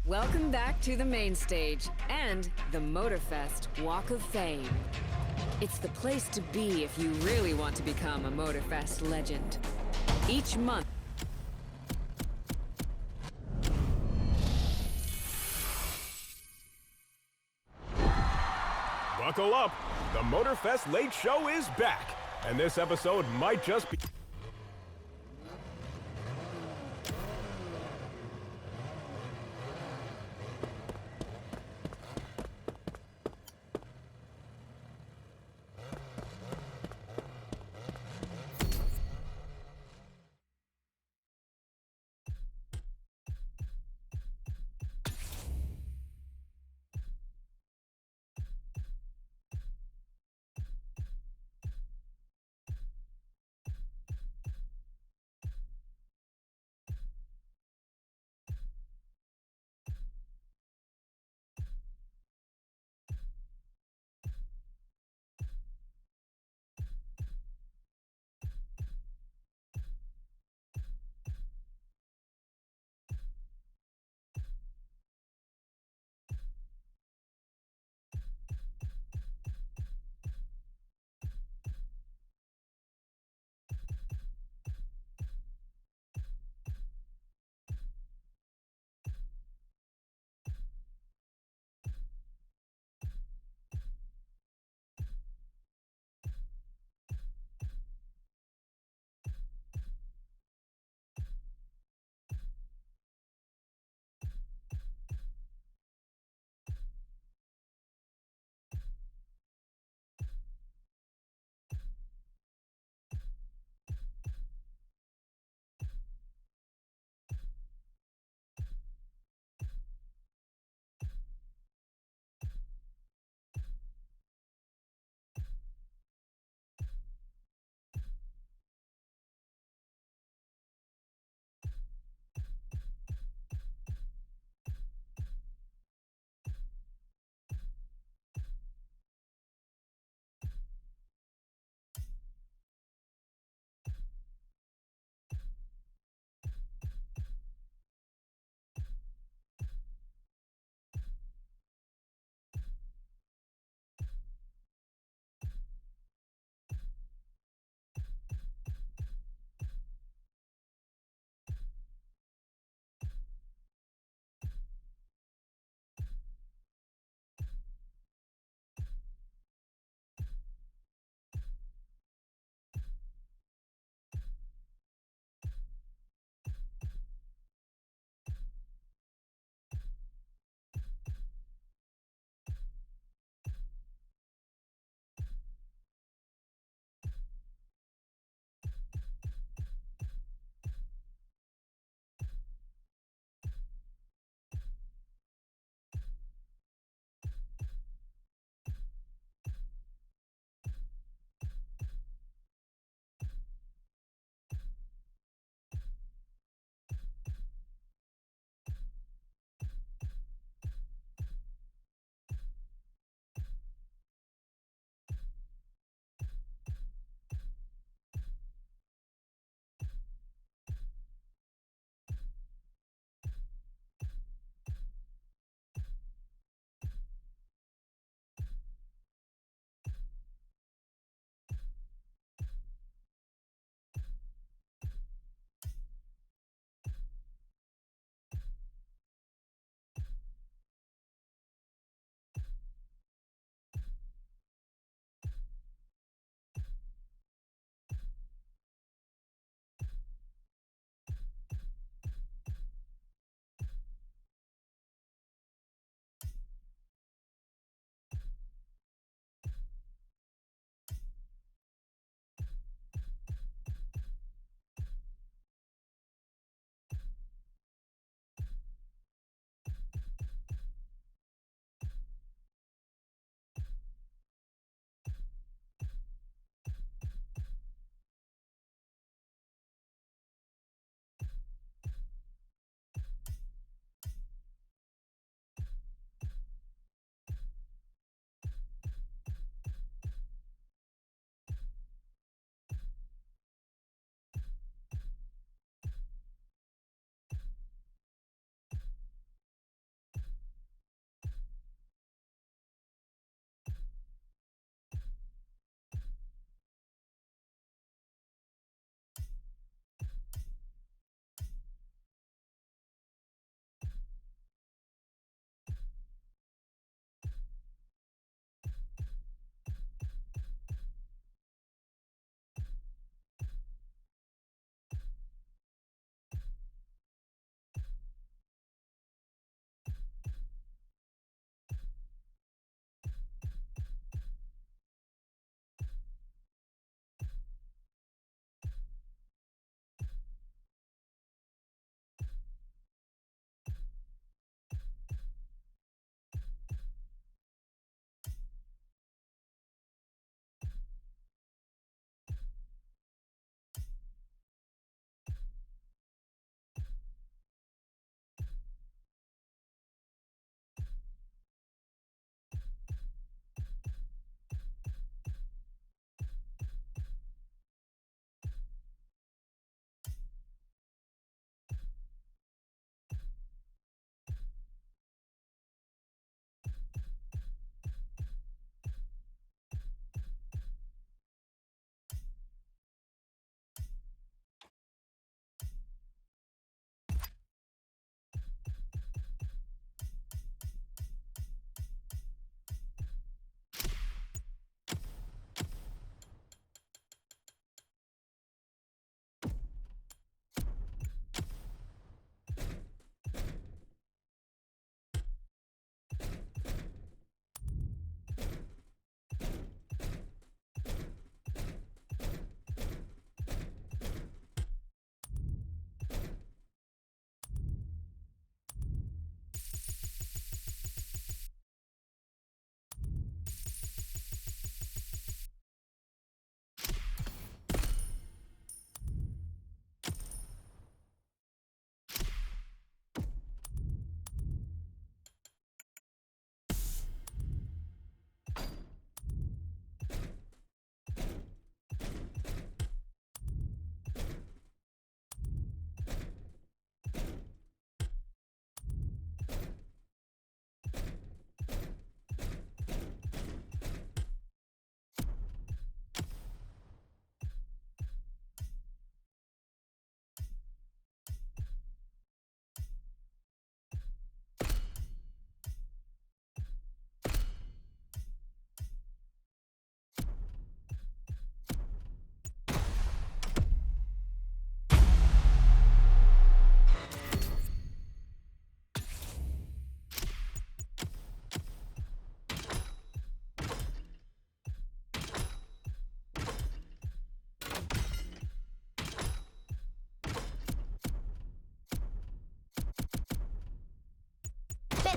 Welcome back to the main stage and the Motorfest Walk of Fame. It's the place to be if you really want to become a Motorfest legend. Each month, buckle up! The Motorfest Late Show is back, and this episode might just be...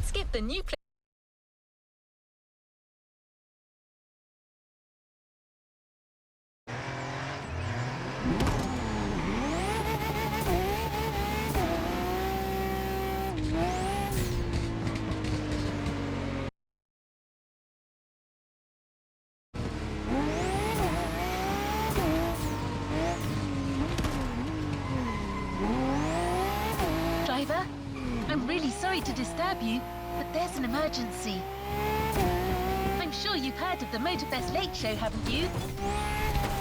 Skip the new play. Driver, I'm really sorry to disturb you, but there's an emergency. I'm sure you've heard of the Motorfest Late Show, haven't you?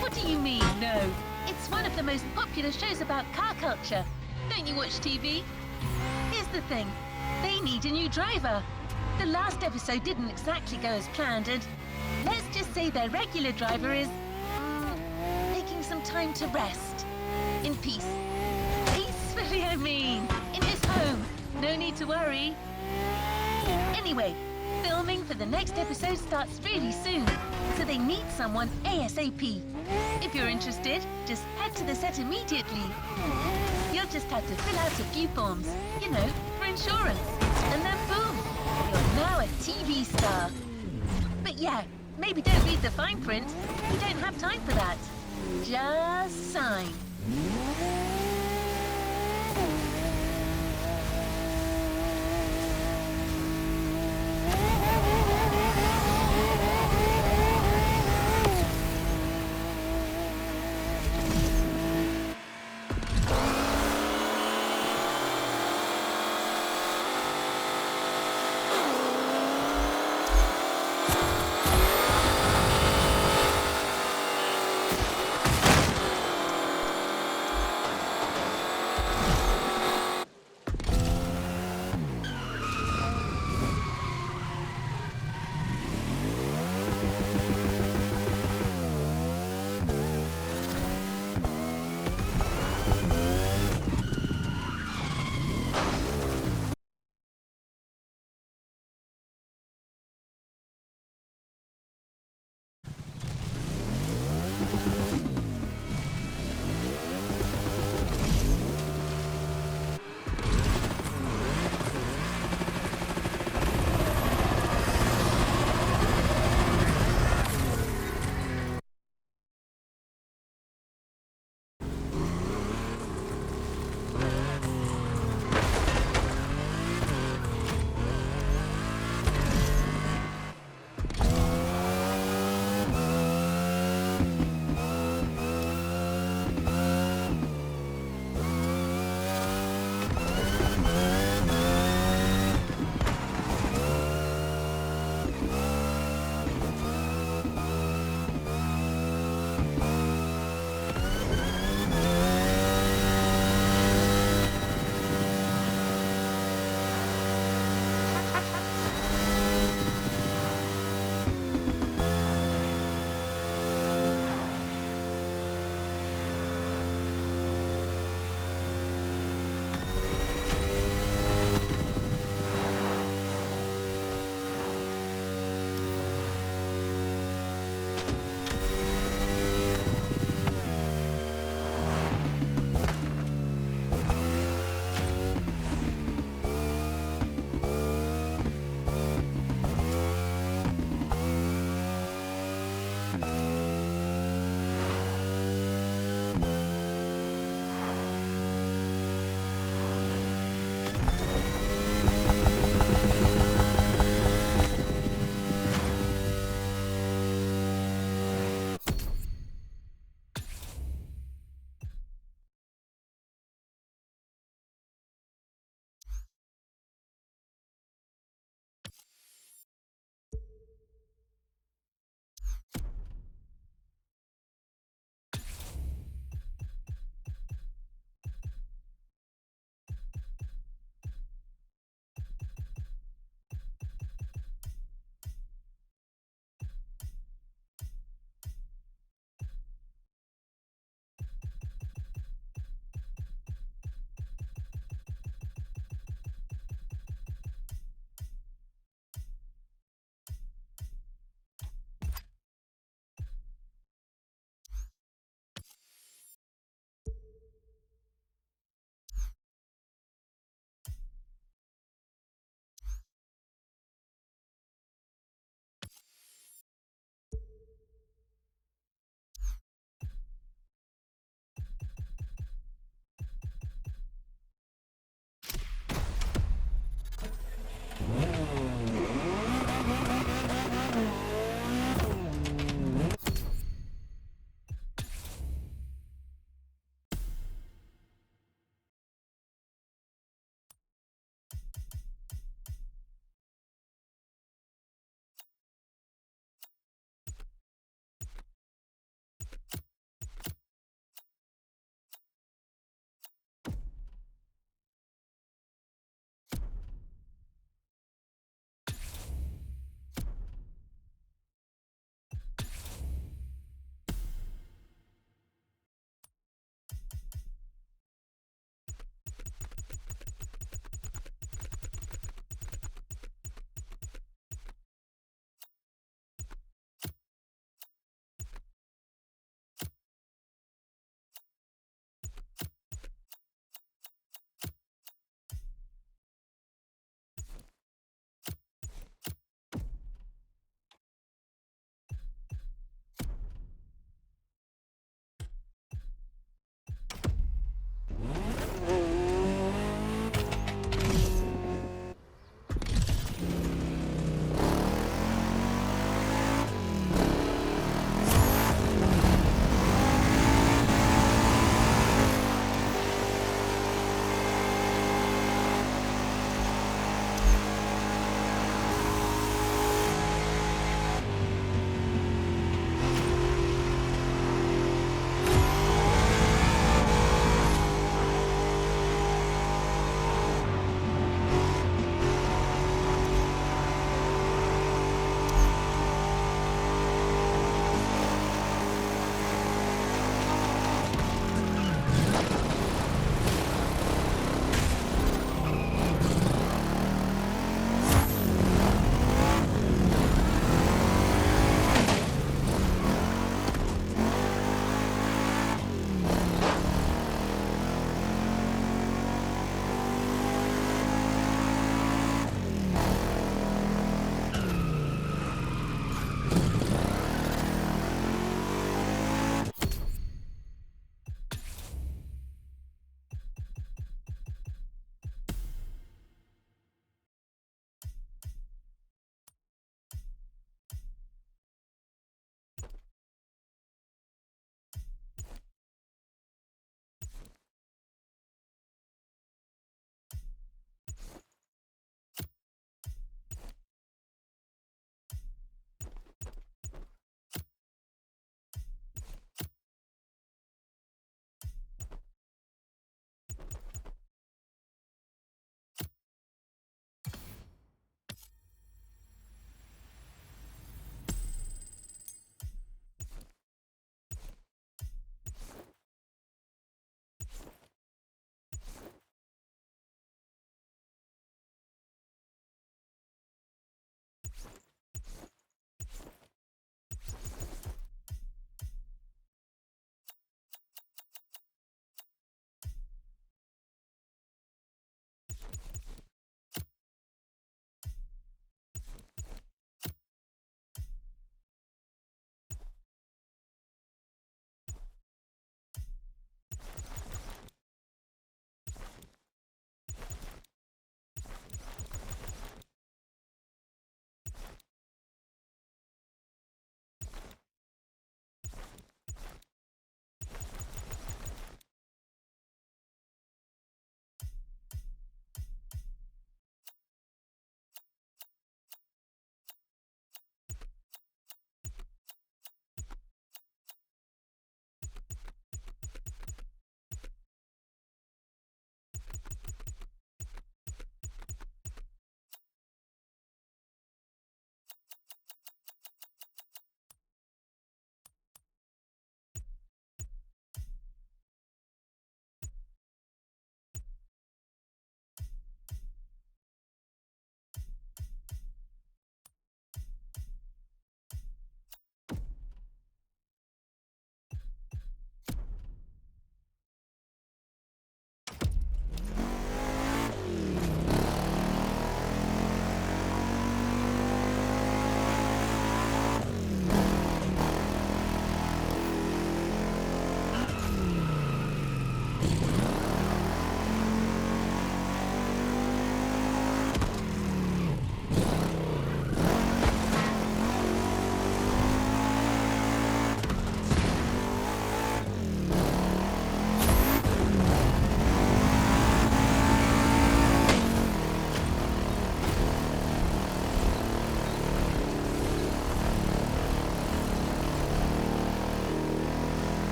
What do you mean, no? It's one of the most popular shows about car culture. Don't you watch TV? Here's the thing. They need a new driver. The last episode didn't exactly go as planned, and let's just say their regular driver is taking some time to rest. In peace. Peacefully, I mean. In his home. No need to worry. Anyway, filming for the next episode starts really soon, so they need someone ASAP. If you're interested, just head to the set immediately. You'll just have to fill out a few forms, you know, for insurance. And then boom, you're now a TV star. But yeah, maybe don't read the fine print. We don't have time for that. Just sign.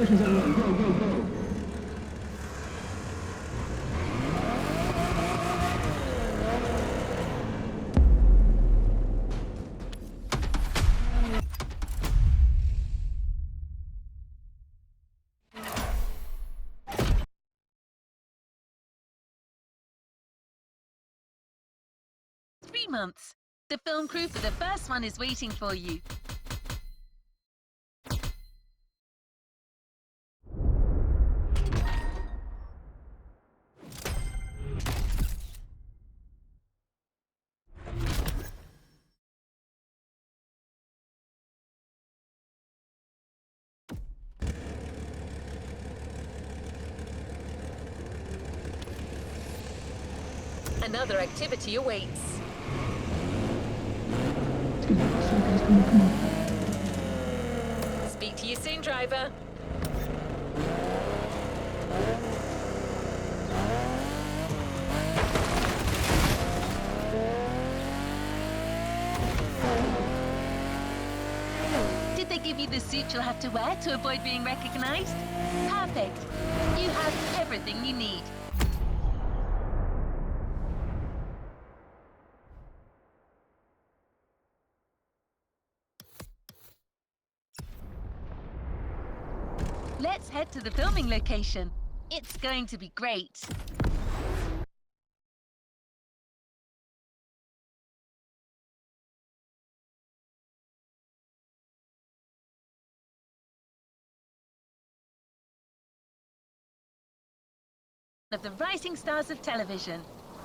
Stations everyone, go, go, go. Three months. The film crew for the first one is waiting for you. Another activity awaits. Come on, come on. Speak to you soon, driver. Did they give you the suit you'll have to wear to avoid being recognized? Perfect. You have everything you need. Let's head to the filming location. It's going to be great. Of the rising stars of television.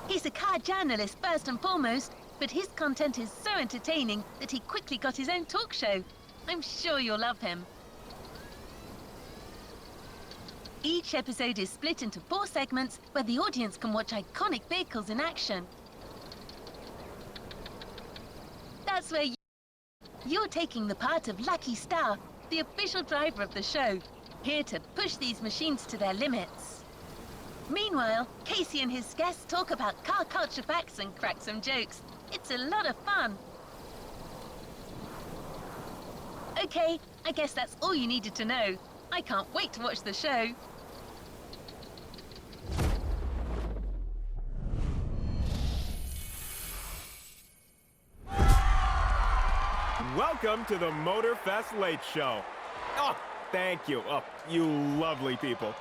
He's a car journalist first and foremost, but his content is so entertaining that he quickly got his own talk show. I'm sure you'll love him. Each episode is split into 4 segments where the audience can watch iconic vehicles in action. That's where you're taking the part of Lucky Star, the official driver of the show, here to push these machines to their limits. Meanwhile, Casey and his guests talk about car culture facts and crack some jokes. It's a lot of fun. Okay, I guess that's all you needed to know. I can't wait to watch the show. Welcome to the Motorfest Late Show. Oh, thank you. Oh, you lovely people.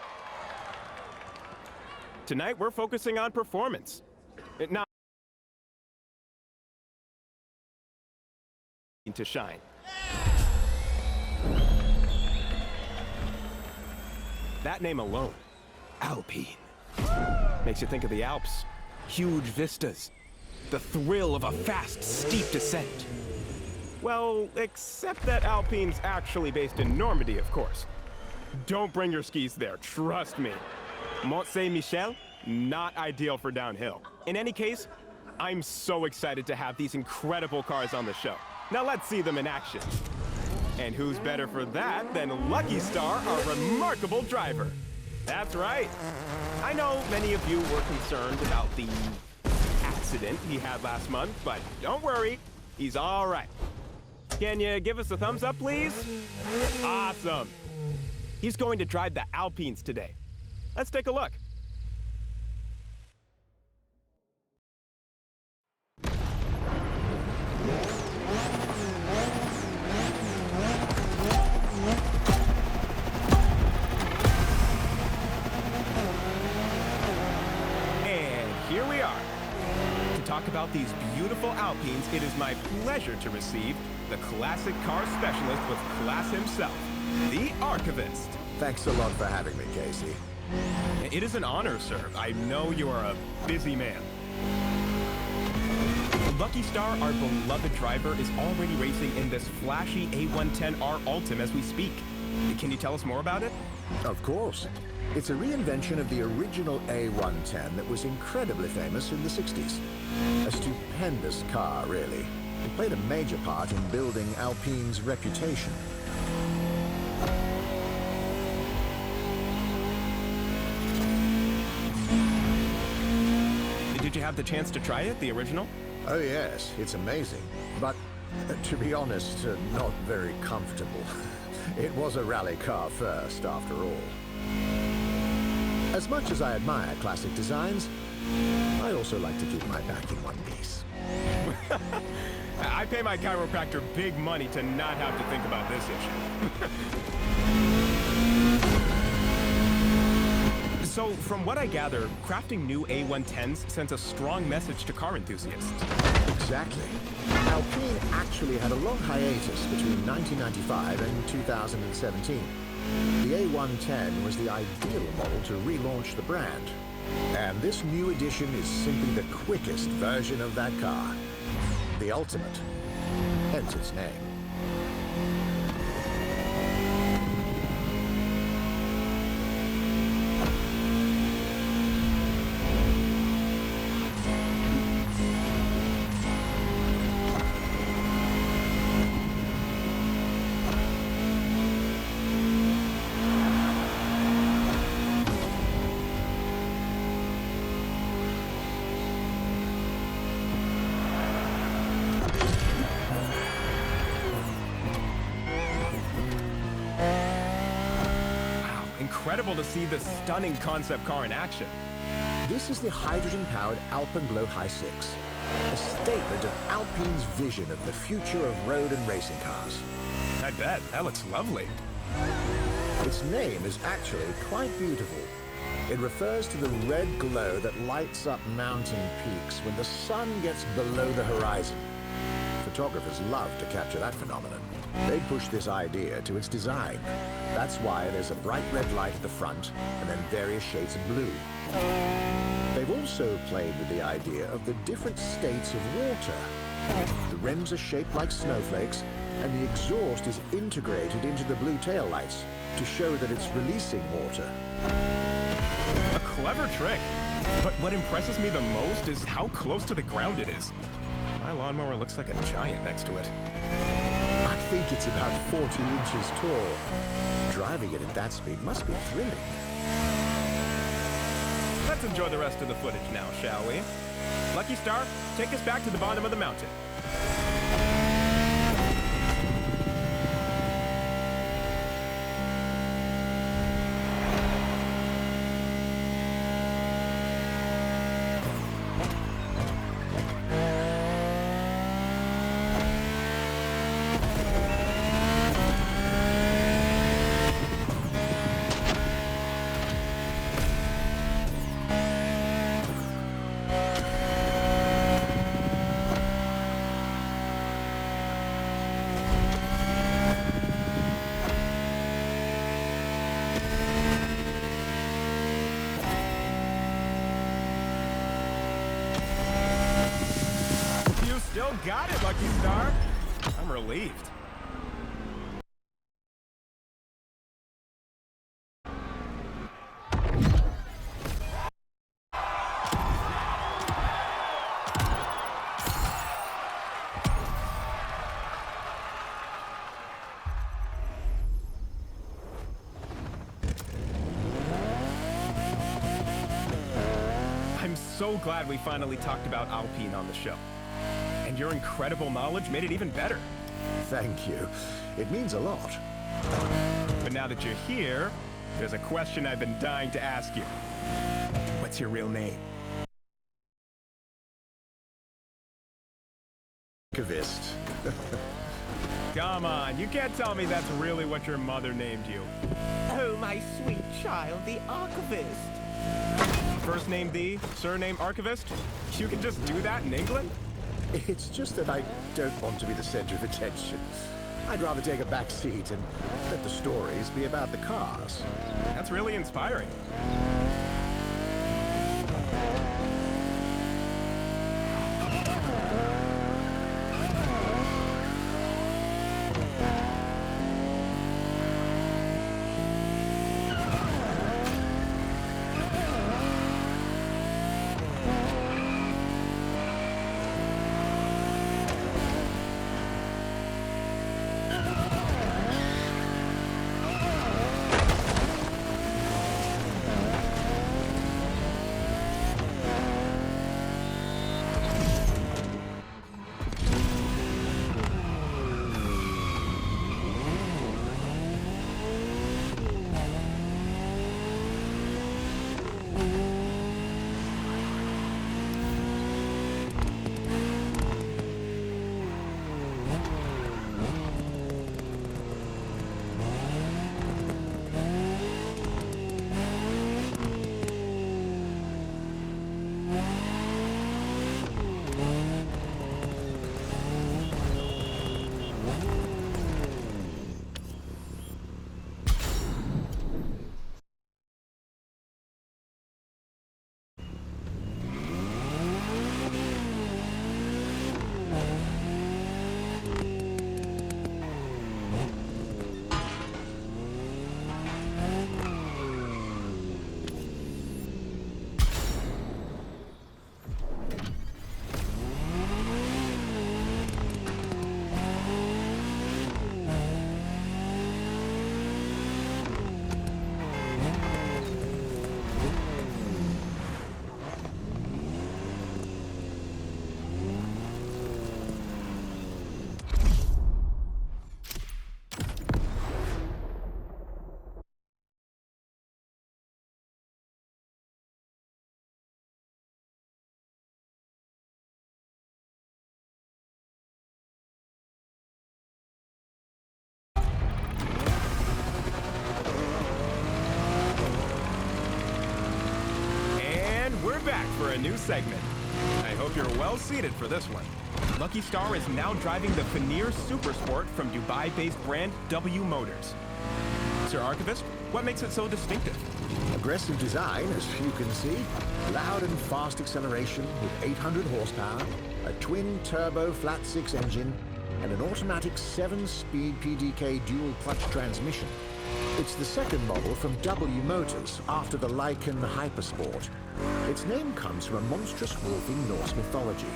Tonight, we're focusing on performance. Not to shine. That name alone, Alpine, makes you think of the Alps. Huge vistas. The thrill of a fast, steep descent. Well, except that Alpine's actually based in Normandy, of course. Don't bring your skis there, trust me. Mont Saint-Michel, not ideal for downhill. In any case, I'm so excited to have these incredible cars on the show. Now let's see them in action. And who's better for that than Lucky Star, our remarkable driver? That's right. I know many of you were concerned about the accident he had last month, but don't worry, he's all right. Can you give us a thumbs up, please? Awesome. He's going to drive the Alpines today. Let's take a look. And here we are. To talk about these beautiful Alpines, it is my pleasure to receive the classic car specialist with class himself, the Archivist. Thanks a lot for having me, Casey. It is an honor, sir. I know you are a busy man. Lucky Star, our beloved driver, is already racing in this flashy A110R Ultim as we speak. Can you tell us more about it? Of course. It's a reinvention of the original A110 that was incredibly famous in the 60s. A stupendous car, really. It played a major part in building Alpine's reputation. Did you have the chance to try it, the original? Oh yes, it's amazing. But, to be honest, not very comfortable. It was a rally car first, after all. As much as I admire classic designs, I also like to keep my back in one piece. I pay my chiropractor big money to not have to think about this issue. So, from what I gather, crafting new A110s sends a strong message to car enthusiasts. Exactly. Alpine actually had a long hiatus between 1995 and 2017. The A110 was the ideal model to relaunch the brand. And this new edition is simply the quickest version of that car. The ultimate. Hence its name. Incredible to see this stunning concept car in action. This is the hydrogen-powered Alpenglow High 6, a statement of Alpine's vision of the future of road and racing cars. I bet. That looks lovely. Its name is actually quite beautiful. It refers to the red glow that lights up mountain peaks when the sun gets below the horizon. Photographers love to capture that phenomenon. They push this idea to its design. That's why there's a bright red light at the front, and then various shades of blue. They've also played with the idea of the different states of water. The rims are shaped like snowflakes, and the exhaust is integrated into the blue taillights to show that it's releasing water. A clever trick. But what impresses me the most is how close to the ground it is. My lawnmower looks like a giant next to it. I think it's about 40 inches tall. Driving it at that speed must be thrilling. Let's enjoy the rest of the footage now, shall we? Lucky Star, take us back to the bottom of the mountain. Still got it, Lucky Star. I'm relieved. I'm so glad we finally talked about Alpine on the show. And your incredible knowledge made it even better. Thank you. It means a lot. But now that you're here, there's a question I've been dying to ask you. What's your real name? Archivist. Come on, you can't tell me that's really what your mother named you. Oh, my sweet child, the archivist. First name the, surname Archivist? You can just do that in England? It's just that I don't want to be the center of attention. I'd rather take a back seat and let the stories be about the cars. That's really inspiring. for a new segment. I hope you're well seated for this one. Lucky Star is now driving the Veneer Supersport from Dubai-based brand W Motors. Sir Archivist, what makes it so distinctive? Aggressive design, as you can see. Loud and fast acceleration with 800 horsepower, a twin-turbo flat-six engine, and an automatic 7-speed PDK dual-clutch transmission. It's the second model from W Motors after the Lycan Hypersport. Its name comes from a monstrous wolf in Norse mythology,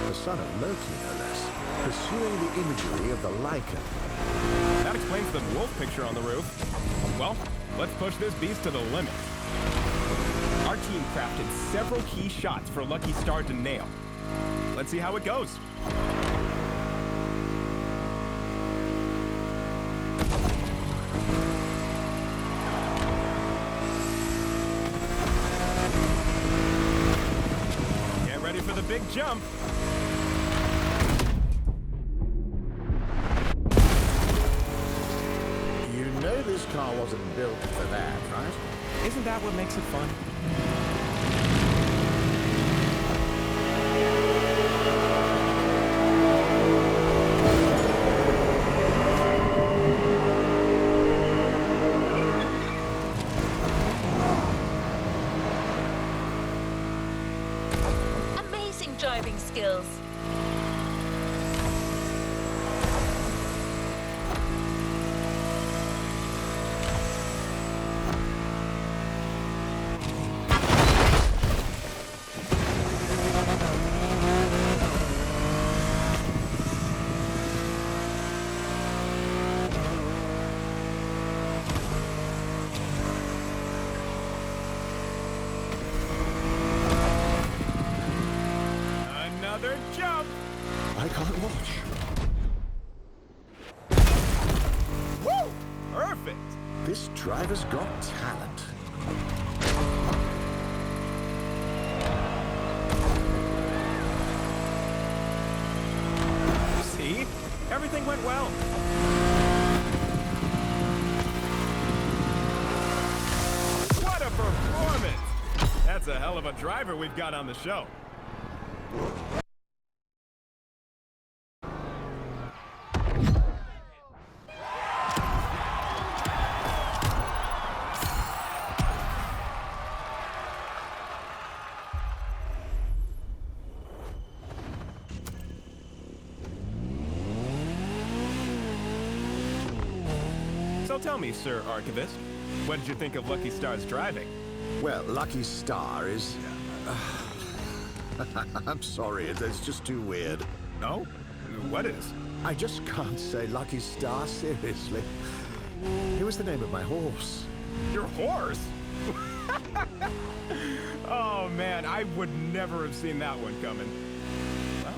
the son of Loki, no less, pursuing the imagery of the Lycan. That explains the wolf picture on the roof. Well, let's push this beast to the limit. Our team crafted several key shots for Lucky Star to nail. Let's see how it goes. Get ready for the big jump. You know this car wasn't built for that, right? Isn't that what makes it fun? Amazing driving skills. Another jump! I can't watch. Woo! Perfect! This driver's got talent. See? Everything went well. What a performance! That's a hell of a driver we've got on the show. So tell me, Sir Archivist, what did you think of Lucky Star's driving? Well, Lucky Star is... I'm sorry, it's just too weird. No? What is? I just can't say Lucky Star seriously. It was the name of my horse. Your horse? Oh man, I would never have seen that one coming. Well,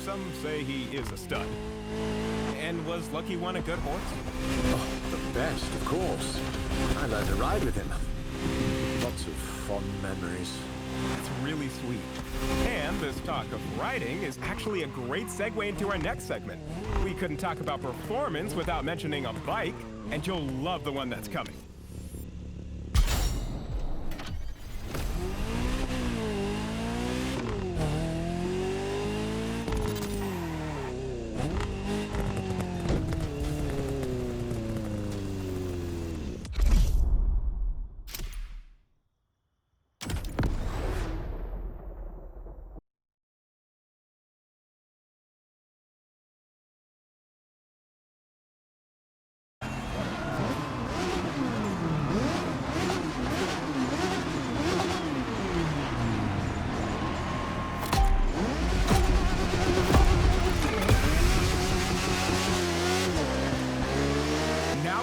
some say he is a stud. And was Lucky One a good horse? Oh, the best, of course. I learned to ride with him. Lots of fond memories. That's really sweet. And this talk of riding is actually a great segue into our next segment. We couldn't talk about performance without mentioning a bike, and you'll love the one that's coming.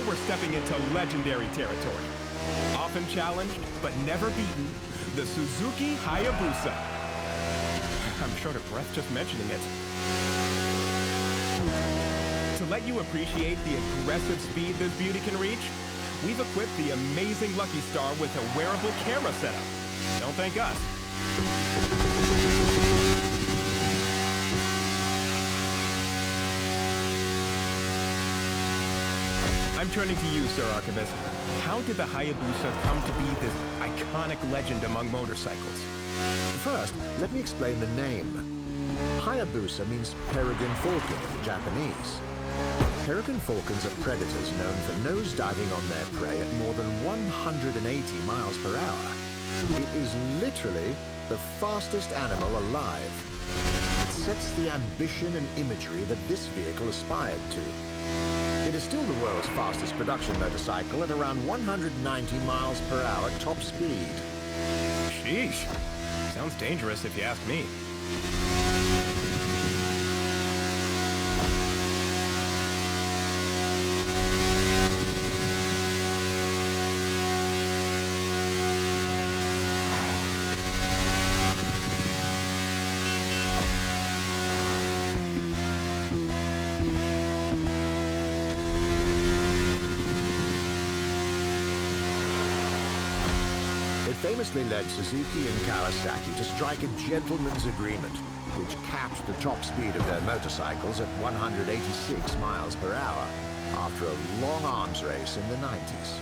We're stepping into legendary territory. Often challenged, but never beaten, the Suzuki Hayabusa. I'm short of breath just mentioning it. To let you appreciate the aggressive speed this beauty can reach, we've equipped the amazing Lucky Star with a wearable camera setup. Don't thank us. I'm turning to you, Sir Archivist. How did the Hayabusa come to be this iconic legend among motorcycles? First, let me explain the name. Hayabusa means peregrine falcon in Japanese. Peregrine falcons are predators known for nosediving on their prey at more than 180 miles per hour. It is literally the fastest animal alive. It sets the ambition and imagery that this vehicle aspired to. It is still the world's fastest production motorcycle at around 190 miles per hour top speed. Sheesh. Sounds dangerous if you ask me. Famously led Suzuki and Kawasaki to strike a gentleman's agreement, which capped the top speed of their motorcycles at 186 miles per hour after a long arms race in the 90s.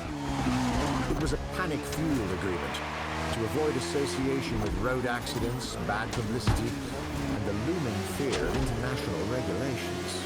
It was a panic-fueled agreement to avoid association with road accidents, bad publicity, and the looming fear of international regulations.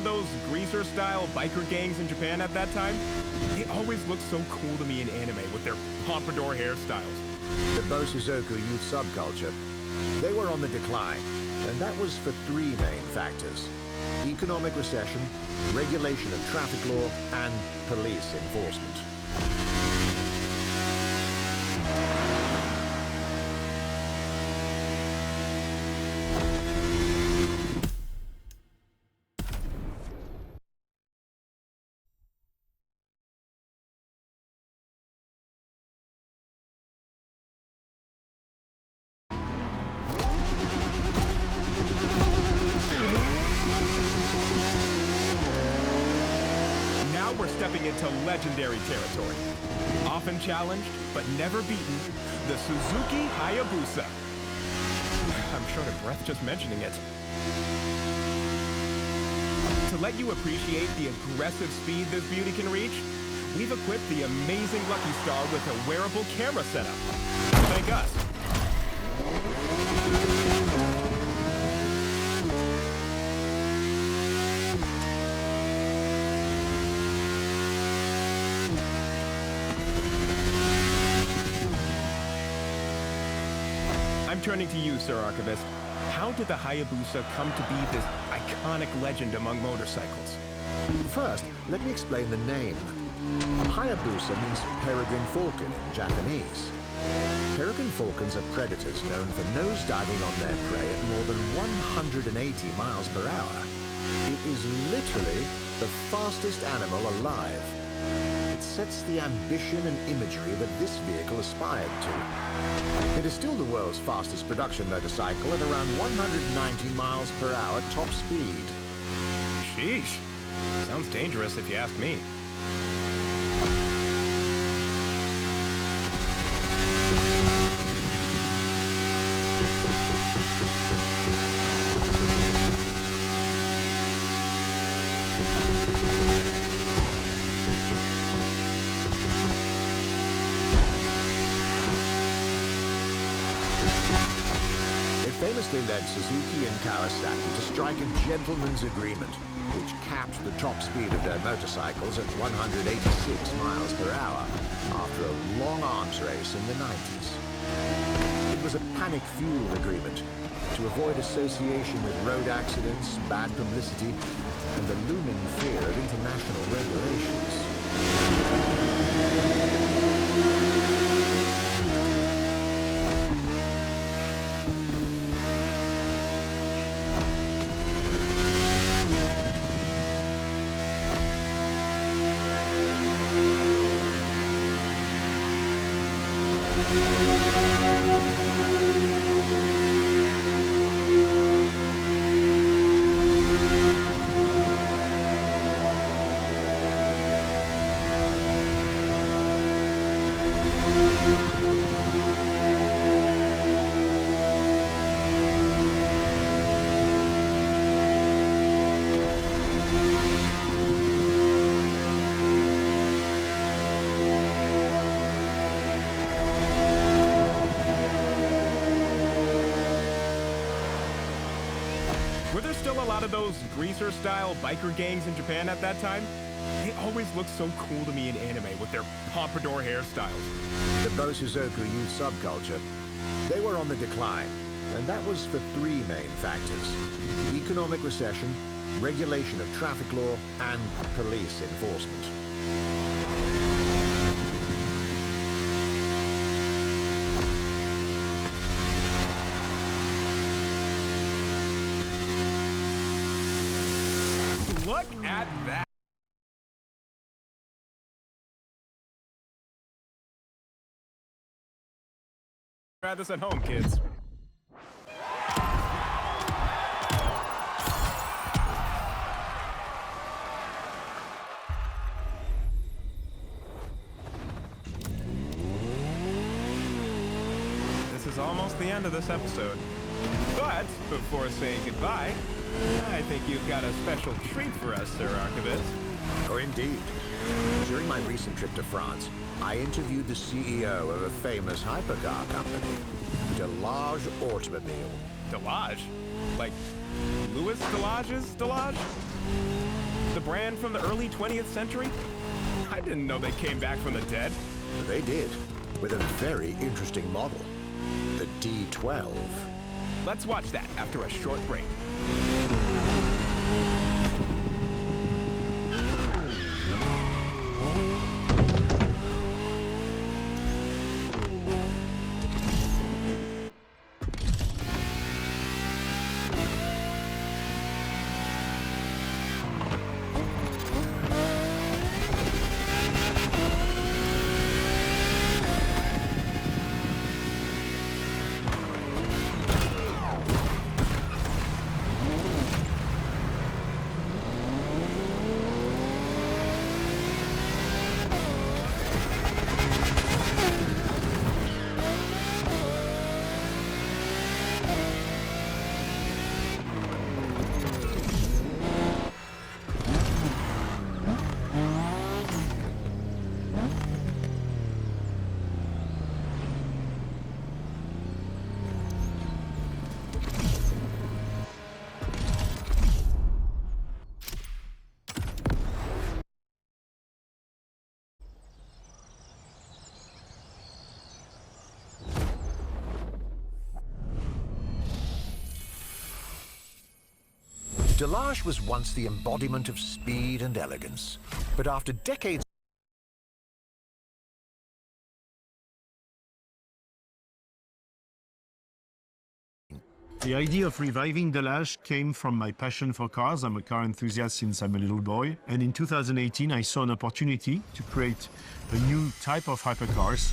Those greaser-style biker gangs in Japan at that time? They always looked so cool to me in anime with their pompadour hairstyles. The Bosuzoku youth subculture, they were on the decline, and that was for three main factors: economic recession, regulation of traffic law, and police enforcement. We're stepping into legendary territory. Often challenged, but never beaten, the Suzuki Hayabusa. I'm short of breath just mentioning it. To let you appreciate the aggressive speed this beauty can reach, we've equipped the amazing Lucky Star with a wearable camera setup. Thank us. I'm turning to you, Sir Archivist. How did the Hayabusa come to be this iconic legend among motorcycles? First, let me explain the name. Hayabusa means peregrine falcon in Japanese. Peregrine falcons are predators known for nosediving on their prey at more than 180 miles per hour. It is literally the fastest animal alive. It sets the ambition and imagery that this vehicle aspired to. It is still the world's fastest production motorcycle at around 190 miles per hour top speed. Sheesh. Sounds dangerous if you ask me. famously led Suzuki and Kawasaki to strike a gentleman's agreement, which capped the top speed of their motorcycles at 186 miles per hour after a long arms race in the 90s. It was a panic fuel agreement to avoid association with road accidents, bad publicity, and the looming fear of international regulations. Were there still a lot of those greaser-style biker gangs in Japan at that time? They always looked so cool to me in anime with their pompadour hairstyles. The Bosuzoku youth subculture, they were on the decline, and that was for three main factors: economic recession, regulation of traffic law, and police enforcement. Look at that! Try this at home, kids. This is almost the end of this episode. But before saying goodbye, I think you've got a special treat for us, Sir Archivist. Oh, indeed. During my recent trip to France, I interviewed the CEO of a famous hypercar company, Delage Automobile. Delage? Like Louis Delage's Delage? The brand from the early 20th century? I didn't know they came back from the dead. They did, with a very interesting model, the D12. Let's watch that after a short break. Delage was once the embodiment of speed and elegance, but after decades The idea of reviving Delage came from my passion for cars. I'm a car enthusiast since I'm a little boy. And in 2018, I saw an opportunity to create a new type of hypercars.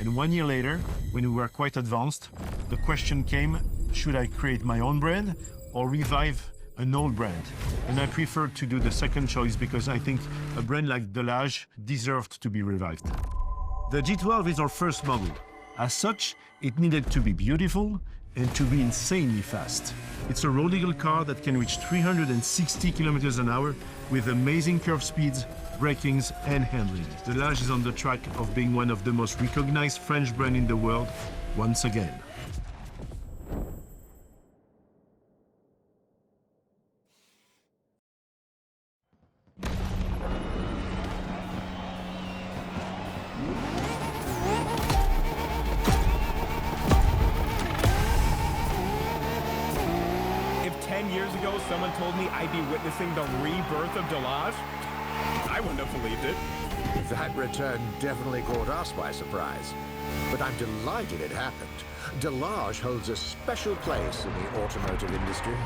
And 1 year later, when we were quite advanced, the question came, should I create my own brand or revive an old brand? And I preferred to do the second choice because I think a brand like Delage deserved to be revived. The G12 is our first model. As such, it needed to be beautiful and to be insanely fast. It's a road legal car that can reach 360 kilometers an hour with amazing curve speeds, brakings, and handling. Delage is on the track of being one of the most recognized French brands in the world once again. someone told me I'd be witnessing the rebirth of Delage, I wouldn't have believed it. That return definitely caught us by surprise. But I'm delighted it happened. Delage holds a special place in the automotive industry.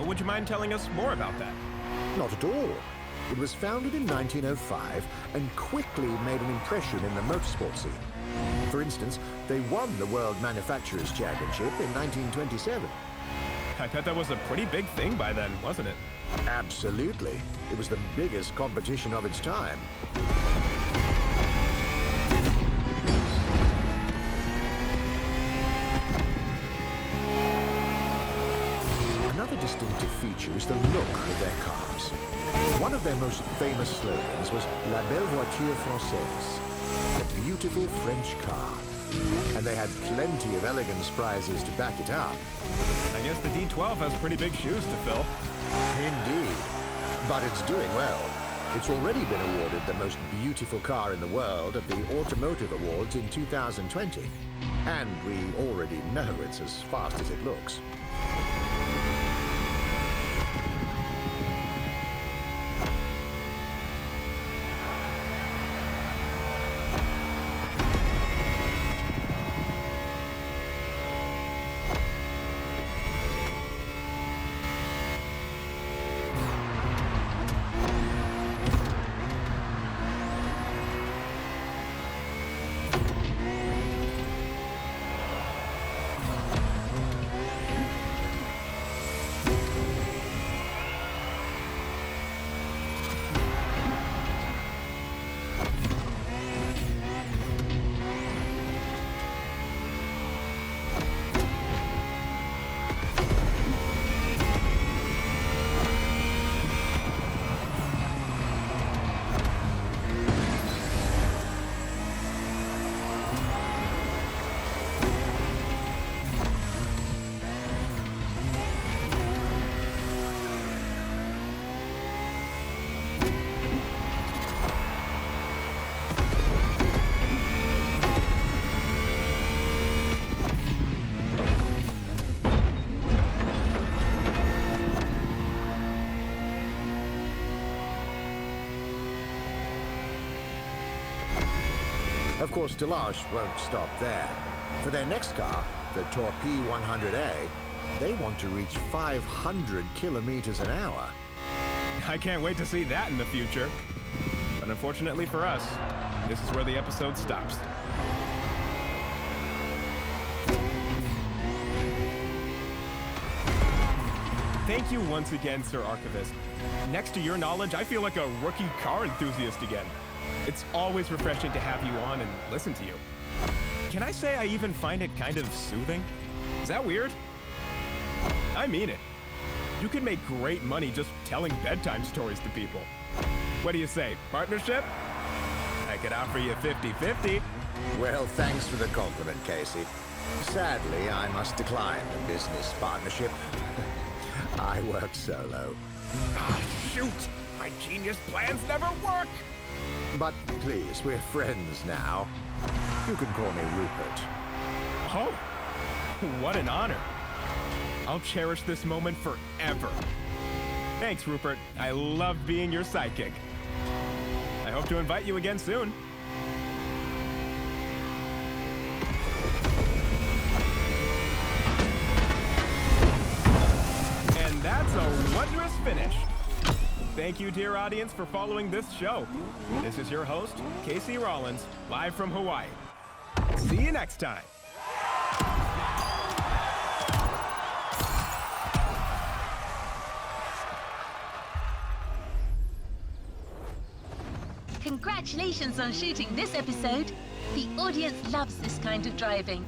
Would you mind telling us more about that? Not at all. It was founded in 1905 and quickly made an impression in the motorsport scene. For instance, they won the World Manufacturers' Championship in 1927. I bet that was a pretty big thing by then, wasn't it? Absolutely. It was the biggest competition of its time. Another distinctive feature is the look of their cars. One of their most famous slogans was La Belle Voiture Française, the beautiful French car. And they had plenty of elegance prizes to back it up. I guess the D12 has pretty big shoes to fill. Indeed. But it's doing well. It's already been awarded the most beautiful car in the world at the Automotive Awards in 2020. And we already know it's as fast as it looks. Of course, Delage won't stop there. For their next car, the Torpille 100A, they want to reach 500 kilometers an hour. I can't wait to see that in the future. But unfortunately for us, this is where the episode stops. Thank you once again, Sir Archivist. Next to your knowledge, I feel like a rookie car enthusiast again. It's always refreshing to have you on and listen to you. Can I say I even find it kind of soothing? Is that weird? I mean it. You can make great money just telling bedtime stories to people. What do you say, partnership? I could offer you 50-50. Well, thanks for the compliment, Casey. Sadly, I must decline the business partnership. I work solo. Ah, shoot! My genius plans never work! But please, we're friends now. You can call me Rupert. Oh, what an honor. I'll cherish this moment forever. Thanks, Rupert. I love being your sidekick. I hope to invite you again soon. And that's a wondrous finish. Thank you, dear audience, for following this show. This is your host, Casey Rollins, live from Hawaii. See you next time. Congratulations on shooting this episode. The audience loves this kind of driving.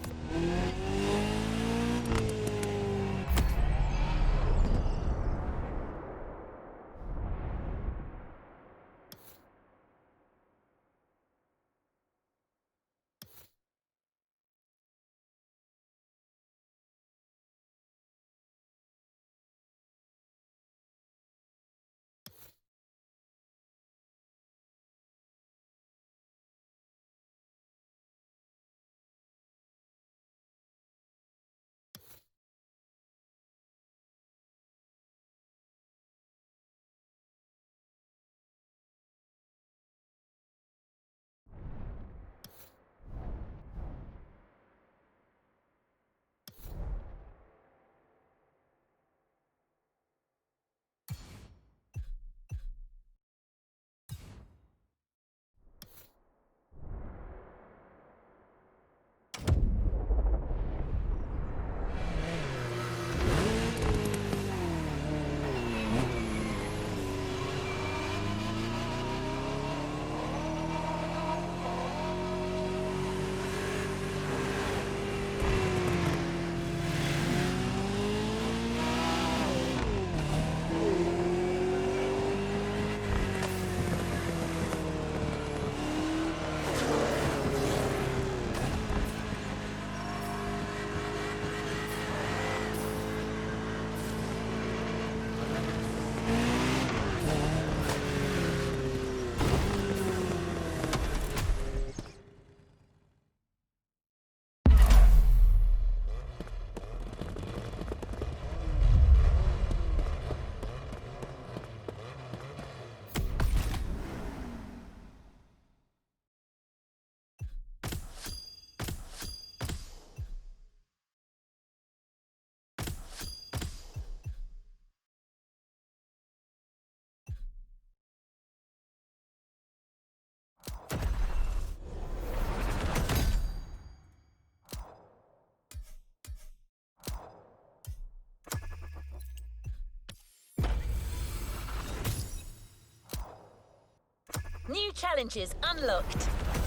New challenges unlocked.